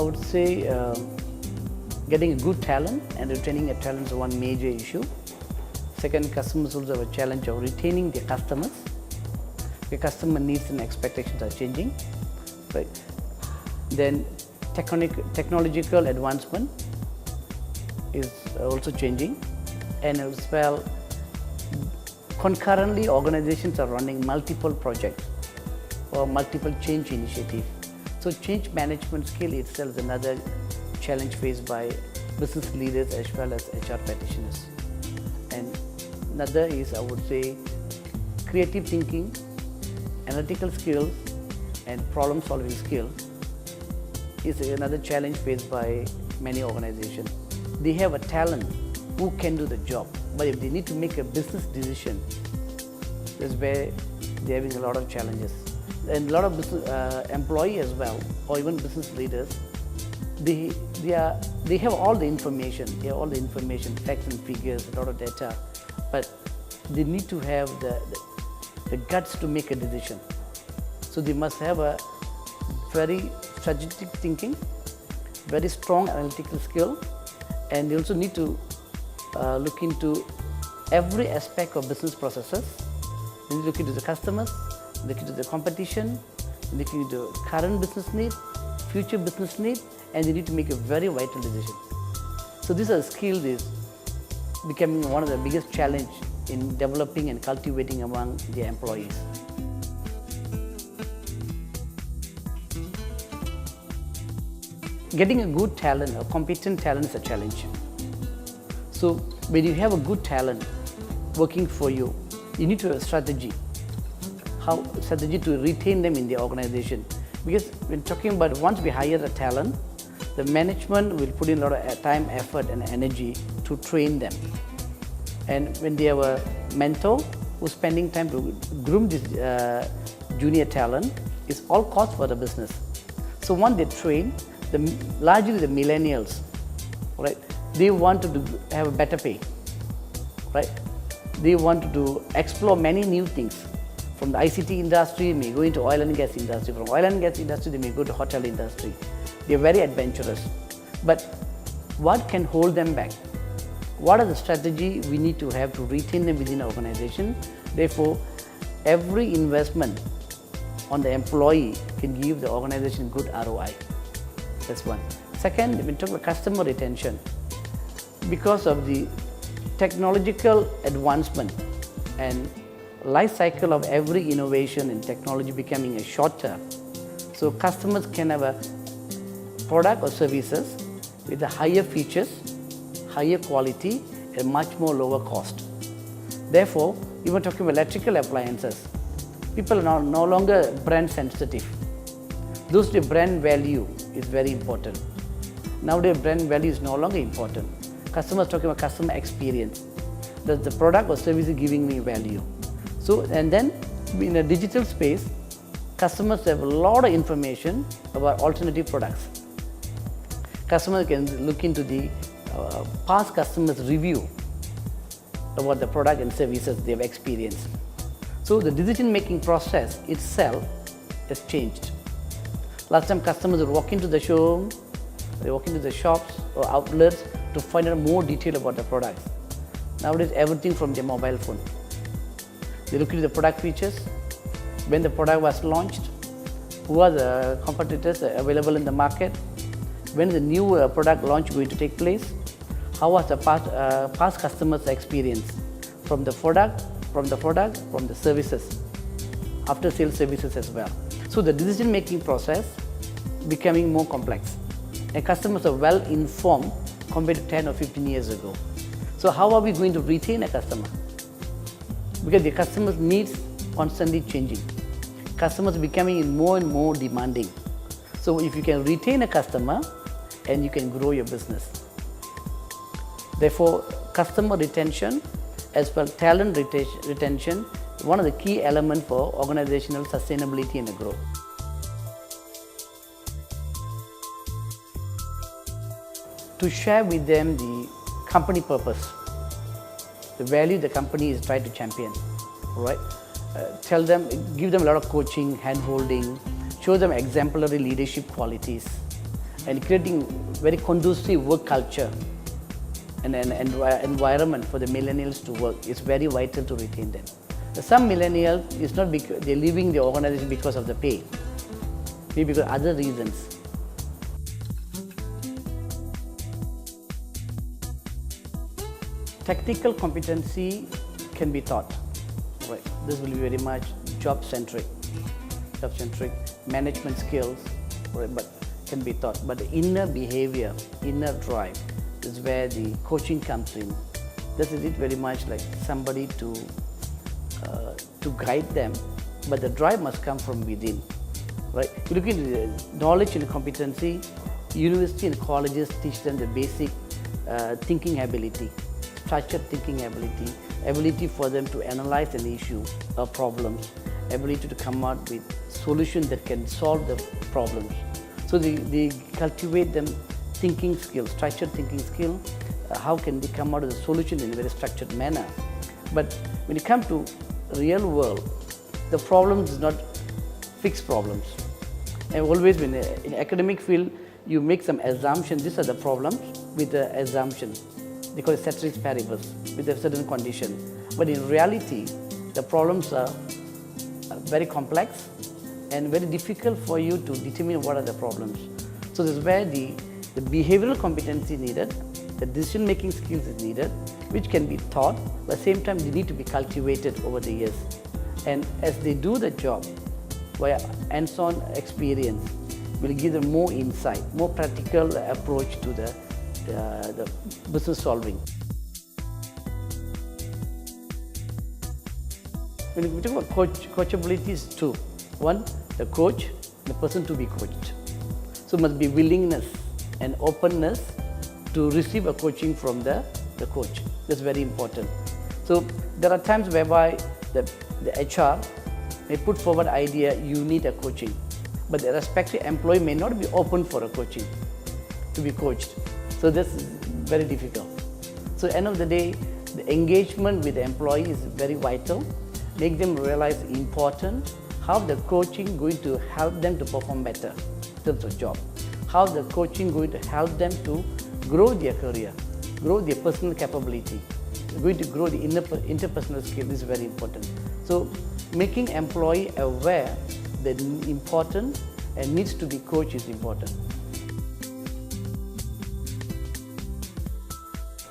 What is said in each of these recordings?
would say getting a good talent and retaining a talent is one major issue. Second, customers also have a challenge of retaining their customers. The customer needs and expectations are changing, right? Then technological advancement is also changing, and as well concurrently organizations are running multiple projects or multiple change initiatives. So change management skill itself is another challenge faced by business leaders as well as HR practitioners. And another is, I would say, creative thinking, analytical skills and problem solving skills is another challenge faced by many organizations. They have a talent who can do the job, but if they need to make a business decision, that's where they're having a lot of challenges. And a lot of business employees as well, or even business leaders, they have all the information. They have all the information, facts and figures, a lot of data, but they need to have the guts to make a decision. So they must have a very strategic thinking, very strong analytical skill, and they also need to look into every aspect of business processes. They need to look into the customers, look into the competition, look into current business need, future business need, and they need to make a very vital decision. So these are skills that is becoming one of the biggest challenge in developing and cultivating among the employees. Getting a good talent, a competent talent is a challenge. So when you have a good talent working for you, you need to have a strategy. How strategy to retain them in the organization. Because when talking about once we hire a talent, the management will put in a lot of time, effort and energy to train them. And when they have a mentor who's spending time to groom this junior talent, it's all cost for the business. So once they train, largely the millennials, right? They want to have a better pay, right? They want to explore many new things. From the ICT industry, they may go into oil and gas industry. From oil and gas industry, they may go to hotel industry. They are very adventurous. But what can hold them back? What are the strategy we need to have to retain them within the organization? Therefore, every investment on the employee can give the organization good ROI. That's one. Second, when we talk about customer retention, because of the technological advancement and life cycle of every innovation in technology becoming a shorter, so customers can have a product or services with a higher features, higher quality, and much more lower cost. Therefore, even talking about electrical appliances, people are no longer brand sensitive. Those the brand value is very important. Nowadays, brand value is no longer important. Customers talking about customer experience. Does the product or service is giving me value? So, and then in a digital space, customers have a lot of information about alternative products. Customers can look into the past customers' review about the product and services they have experienced. So the decision-making process itself has changed. Last time customers would walk into the showroom, they walk into the shops or outlets to find out more detail about the products. Nowadays, everything from their mobile phone. They look into the product features, when the product was launched, who are the competitors available in the market, when the new product launch going to take place, how was the past customers' experience from the product, from the services, after sales services as well. So the decision making process becoming more complex, and customers are well informed compared to 10 or 15 years ago. So how are we going to retain a customer? Because the customer's needs constantly changing. Customers becoming more and more demanding. So if you can retain a customer, and you can grow your business. Therefore, customer retention as well talent retention, one of the key elements for organizational sustainability and growth. To share with them the company purpose, the value the company is trying to champion, right? Tell them, give them a lot of coaching, hand-holding, show them exemplary leadership qualities, and creating very conducive work culture and an environment for the millennials to work is very vital to retain them. Some millennials, it's not because they're leaving the organization because of the pay, maybe because of other reasons. Technical competency can be taught. Right. This will be very much job-centric, management skills, right, but can be taught. But the inner behavior, inner drive is where the coaching comes in. This is it very much like somebody to guide them, but the drive must come from within. Right? If you look into the knowledge and competency, university and colleges teach them the basic thinking ability, structured thinking ability for them to analyze an issue or problems, ability to come out with solutions that can solve the problems. So they cultivate them thinking skills, structured thinking skill, how can they come out with a solution in a very structured manner. But when you come to real world, the problems is not fixed problems. And always when in academic field, you make some assumptions, these are the problems with the assumption. They call it ceteris paribus, with a certain condition. But in reality, the problems are very complex and very difficult for you to determine what are the problems. So this is where the behavioral competency is needed, the decision-making skills is needed, which can be taught, but at the same time they need to be cultivated over the years. And as they do the job, via hands-on experience, will give them more insight, more practical approach to the business solving. When we talk about coachability is two. One, the coach, the person to be coached. So must be willingness and openness to receive a coaching from the coach. That's very important. So there are times whereby the HR may put forward idea, you need a coaching, but the respective employee may not be open for a coaching, to be coached. So this is very difficult. So at the end of the day, the engagement with the employee is very vital. Make them realize important, how the coaching going to help them to perform better in terms of job. How the coaching going to help them to grow their career, grow their personal capability, going to grow the interpersonal skill is very important. So making employee aware that important and needs to be coached is important.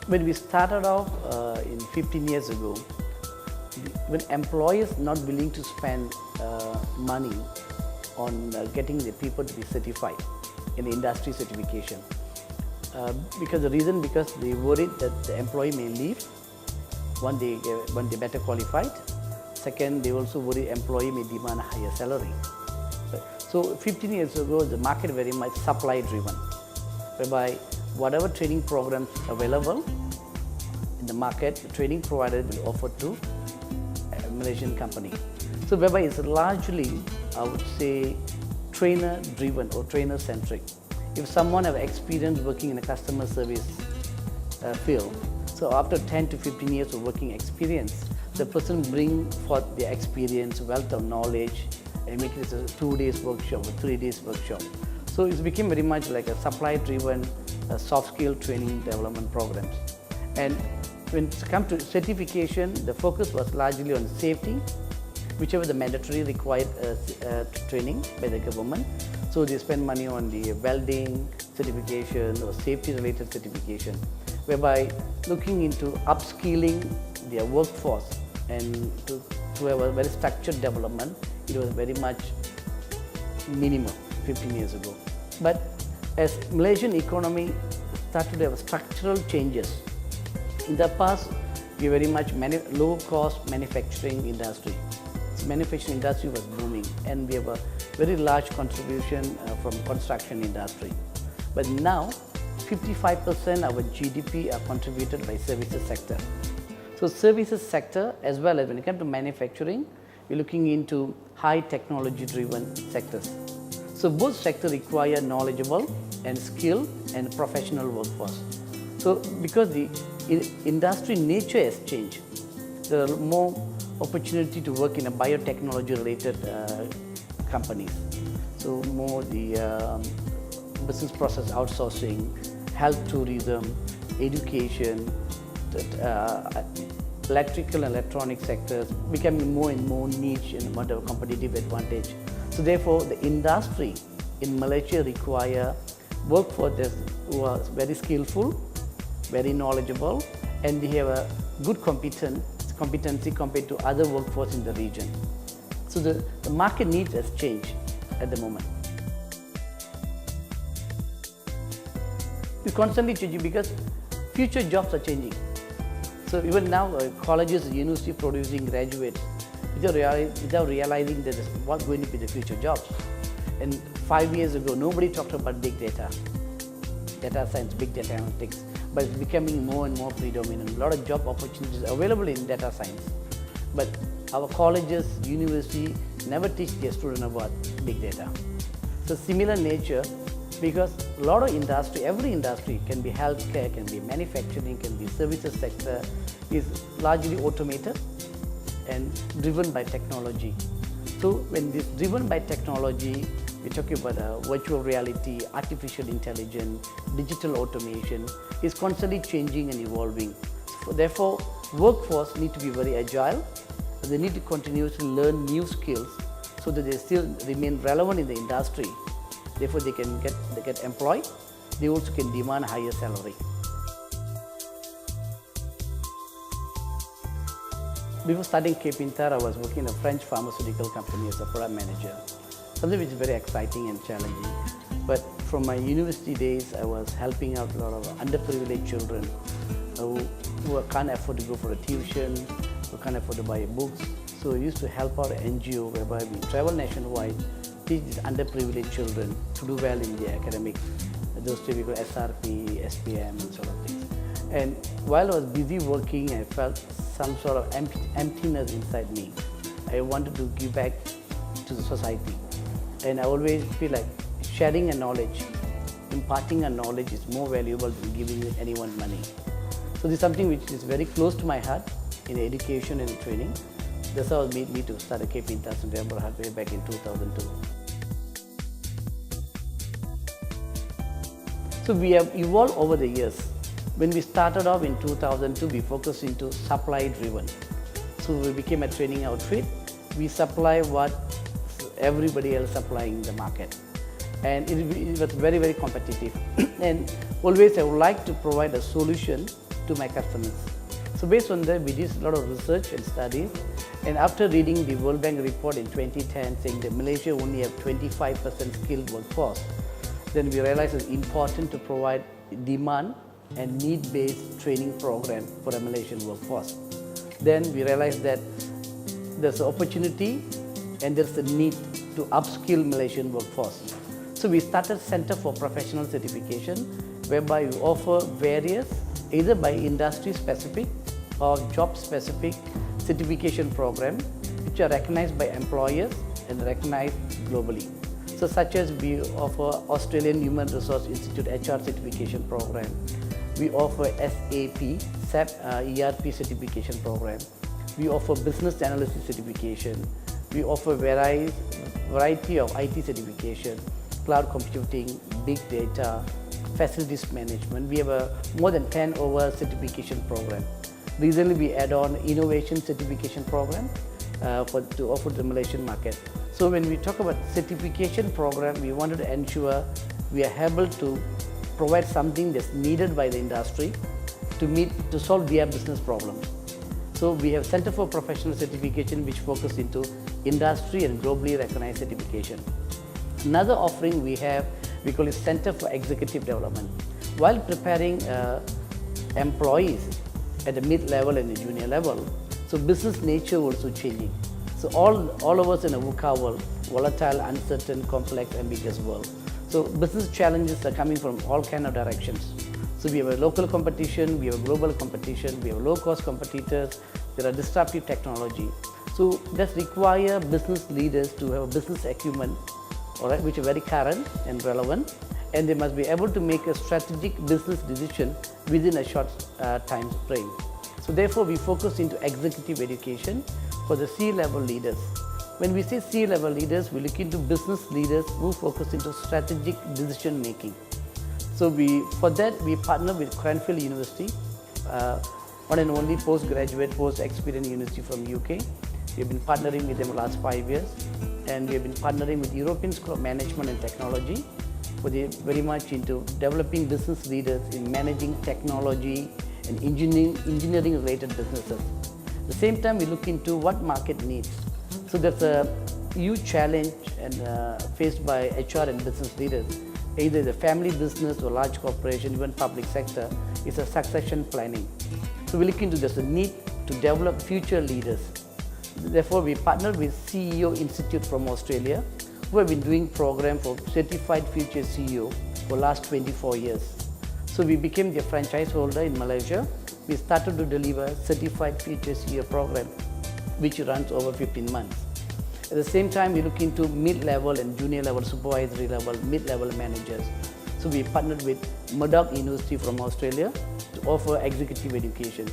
When we started off in 15 years ago, when employers not willing to spend money on getting the people to be certified in the industry certification, because they worried that the employee may leave when they better qualified. Second, they also worry employee may demand a higher salary. So 15 years ago, the market very much supply driven, whereby whatever training programs available in the market, the training provider will offer to a Malaysian company. So whereby it's largely, I would say, trainer driven or trainer centric. If someone have experience working in a customer service field, so after 10 to 15 years of working experience, the person bring forth their experience, wealth of knowledge, and make it a 2 days workshop or 3 days workshop. So it became very much like a supply-driven soft skill training development programs. And when it comes to certification, the focus was largely on safety, whichever the mandatory required training by the government. So they spend money on the welding certification or safety-related certification, whereby looking into upskilling their workforce and to have a very structured development, it was very much minimal 15 years ago. But as Malaysian economy started to have structural changes, in the past we were very much low-cost manufacturing industry. So manufacturing industry was booming, and we have a very large contribution from construction industry. But now 55% of our GDP are contributed by services sector. So services sector, as well as when it comes to manufacturing, we're looking into high technology driven sectors. So both sectors require knowledgeable and skilled and professional workforce. So because the industry nature has changed, there are more opportunity to work in a biotechnology related companies. So more the business process outsourcing, health tourism, education, electrical and electronic sectors becoming more and more niche and more of a competitive advantage. So therefore, the industry in Malaysia require workforce who are very skillful, very knowledgeable, and they have a good competency compared to other workforce in the region. So the market needs has changed at the moment. It's constantly changing because future jobs are changing. So even now, colleges and universities producing graduates without realizing that what's going to be the future jobs. And 5 years ago, nobody talked about big data science, big data analytics, but it's becoming more and more predominant. A lot of job opportunities available in data science, but our colleges, university never teach their students about big data. So similar nature, because a lot of industry, every industry can be healthcare, can be manufacturing, can be services sector, is largely automated and driven by technology. So when this driven by technology, we're talking about virtual reality, artificial intelligence, digital automation is constantly changing and evolving. So therefore, workforce need to be very agile. They need to continuously learn new skills so that they still remain relevant in the industry. Therefore, they get employed. They also can demand higher salary. Before starting K-Pintar, I was working in a French pharmaceutical company as a product manager. Something which is very exciting and challenging. But from my university days, I was helping out a lot of underprivileged children who can't afford to go for a tuition, who can't afford to buy books. So I used to help out an NGO whereby we travel nationwide, teach these underprivileged children to do well in their academics. Those two we call SRP, SPM and sort of things. And while I was busy working, I felt some sort of emptiness inside me. I wanted to give back to the society. And I always feel like sharing a knowledge, imparting a knowledge is more valuable than giving anyone money. So this is something which is very close to my heart in education and training. That's how it made me to start a K-Pintar way back in 2002. So we have evolved over the years. When we started off in 2002, we focused into supply driven. So we became a training outfit. We supply what everybody else supplying in the market. And it was very, very competitive. And always I would like to provide a solution to my customers. So based on that, we did a lot of research and studies. And after reading the World Bank report in 2010 saying that Malaysia only have 25% skilled workforce, then we realized it's important to provide demand and need-based training program for a Malaysian workforce. Then we realized that there's an opportunity and there's a need to upskill Malaysian workforce. So we started Center for Professional Certification, whereby we offer various, either by industry-specific or job-specific certification program, which are recognized by employers and recognized globally. So such as we offer Australian Human Resource Institute HR certification program, we offer SAP ERP certification program, we offer business analysis certification, we offer variety of IT certification, cloud computing, big data, facilities management. We have more than 10 over certification program. Recently we add on innovation certification program to offer the Malaysian market. So when we talk about certification program, we wanted to ensure we are able to provide something that's needed by the industry to solve their business problems. So we have Center for Professional Certification, which focus into industry and globally recognized certification. Another offering we have, we call it Center for Executive Development. While preparing employees at the mid-level and the junior level, so business nature also changing. So all of us in a VUCA world, volatile, uncertain, complex, ambiguous world. So business challenges are coming from all kinds of directions. So we have a local competition, we have a global competition, we have low-cost competitors, there are disruptive technology. So that require business leaders to have a business acumen, all right, which are very current and relevant, and they must be able to make a strategic business decision within a short time frame. So therefore, we focus into executive education for the C-level leaders, When we say C-level leaders, we look into business leaders who focus into strategic decision making. So for that, we partner with Cranfield University, one and only postgraduate, post-experience university from UK. We have been partnering with them the last 5 years, and we have been partnering with European School of Management and Technology, where they are very much into developing business leaders in managing technology and engineering-related businesses. At the same time, we look into what market needs. So that's a huge challenge and faced by HR and business leaders. Either the family business or large corporation, even public sector, is a succession planning. So we look into this, the need to develop future leaders. Therefore, we partnered with CEO Institute from Australia, who have been doing program for certified future CEO for last 24 years. So we became the franchise holder in Malaysia. We started to deliver certified future CEO program, which runs over 15 months. At the same time, we look into mid-level and junior level, supervisory level, mid-level managers. So we partnered with Murdoch University from Australia to offer executive education.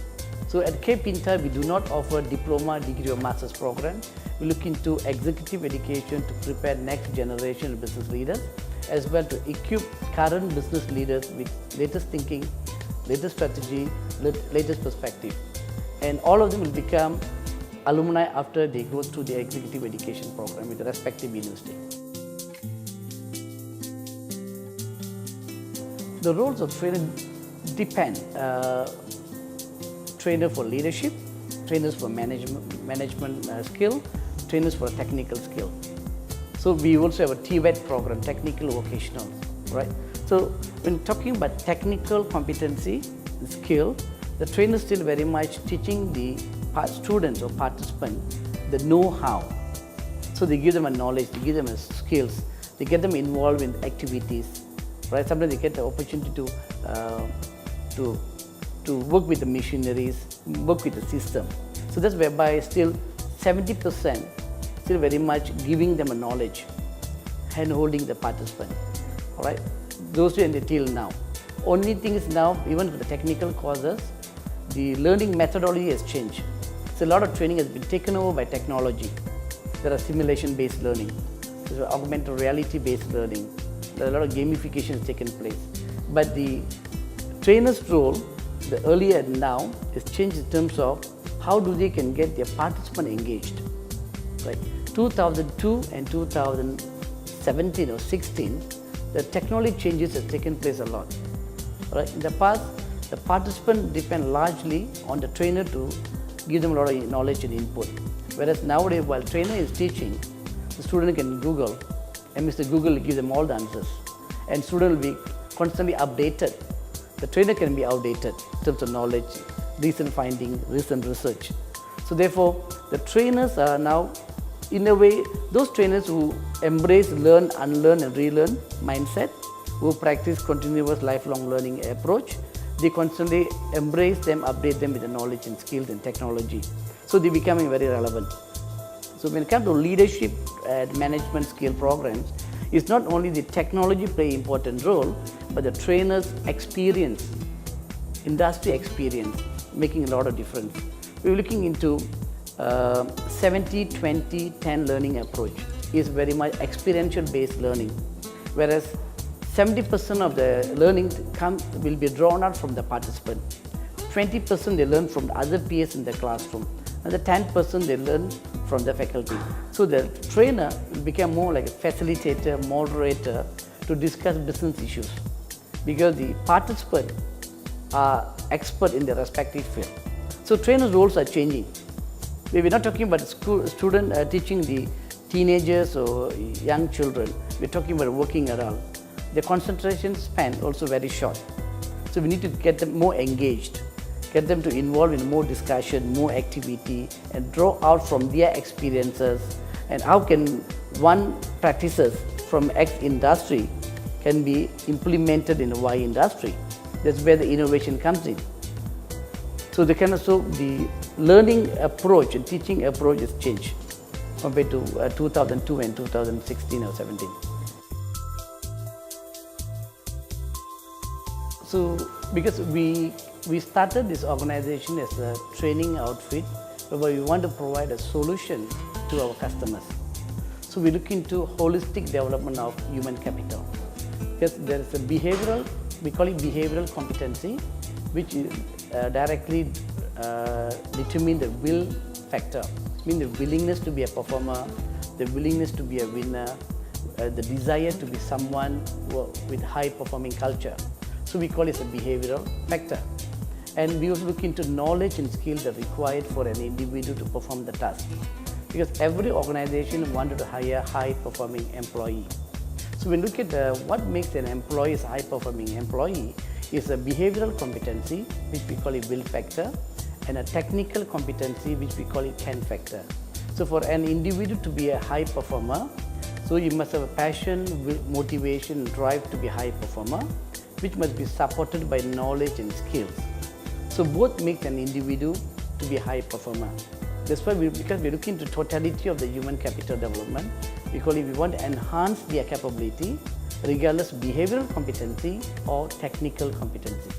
So at K-Pintar, we do not offer diploma, degree or master's program. We look into executive education to prepare next generation of business leaders, as well to equip current business leaders with latest thinking, latest strategy, latest perspective. And all of them will become alumni after they go through the executive education program with the respective university. The roles of trainer depend. Trainer for leadership, trainers for management skill, trainers for technical skill. So we also have a TVET program, technical vocational, right? So when talking about technical competency, skill, the trainer is still very much teaching the students or participants the know-how. So they give them a knowledge, they give them a skills, they get them involved in activities, right? Sometimes they get the opportunity to work with the machineries, work with the system. So that's whereby still 70% still very much giving them a knowledge, hand-holding the participant, all right? Those two until now. Only thing is now, even for the technical courses, the learning methodology has changed. So a lot of training has been taken over by technology. There are simulation-based learning, there's augmented reality-based learning, there are a lot of gamification has taken place. But the trainer's role, the earlier and now, is changed in terms of how do they can get their participant engaged. Right? 2002 and 2017 or 16, the technology changes have taken place a lot. Right? In the past, the participant depend largely on the trainer to give them a lot of knowledge and input. Whereas nowadays, while trainer is teaching, the student can Google, and Mr. Google will give them all the answers. And student will be constantly updated. The trainer can be outdated in terms of knowledge, recent finding, recent research. So therefore, the trainers are now, in a way, those trainers who embrace learn, unlearn and relearn mindset, who practice continuous lifelong learning approach, they constantly embrace them, update them with the knowledge and skills and technology. So they're becoming very relevant. So when it comes to leadership and management skill programs, it's not only the technology play an important role, but the trainer's experience, industry experience, making a lot of difference. We're looking into 70-20-10 learning approach. Is very much experiential based learning, whereas 70% of the learning will be drawn out from the participant. 20% they learn from the other peers in the classroom, and the 10% they learn from the faculty. So the trainer will become more like a facilitator, moderator to discuss business issues, because the participants are expert in their respective field. So trainers' roles are changing. We're not talking about student teaching the teenagers or young children. We're talking about working around. The concentration span also very short. So we need to get them more engaged, get them to involve in more discussion, more activity, and draw out from their experiences, and how can one practices from X industry can be implemented in a Y industry. That's where the innovation comes in. So the learning approach and teaching approach has changed compared to 2002 and 2016 or 17. So because we started this organization as a training outfit where we want to provide a solution to our customers. So we look into holistic development of human capital. Because there is a behavioral, we call it behavioral competency, which is directly determine the will factor, meaning the willingness to be a performer, the willingness to be a winner, the desire to be someone with high performing culture. So we call it a behavioral factor. And we also look into knowledge and skills that are required for an individual to perform the task. Because every organization wanted to hire a high performing employee. So when we look at what makes an employee a high performing employee is a behavioral competency, which we call it will factor, and a technical competency, which we call it can factor. So for an individual to be a high performer, so you must have a passion, motivation, drive to be a high performer, which must be supported by knowledge and skills. So both make an individual to be a high performer. That's why because we're looking into totality of the human capital development, we want to enhance their capability regardless of behavioral competency or technical competency.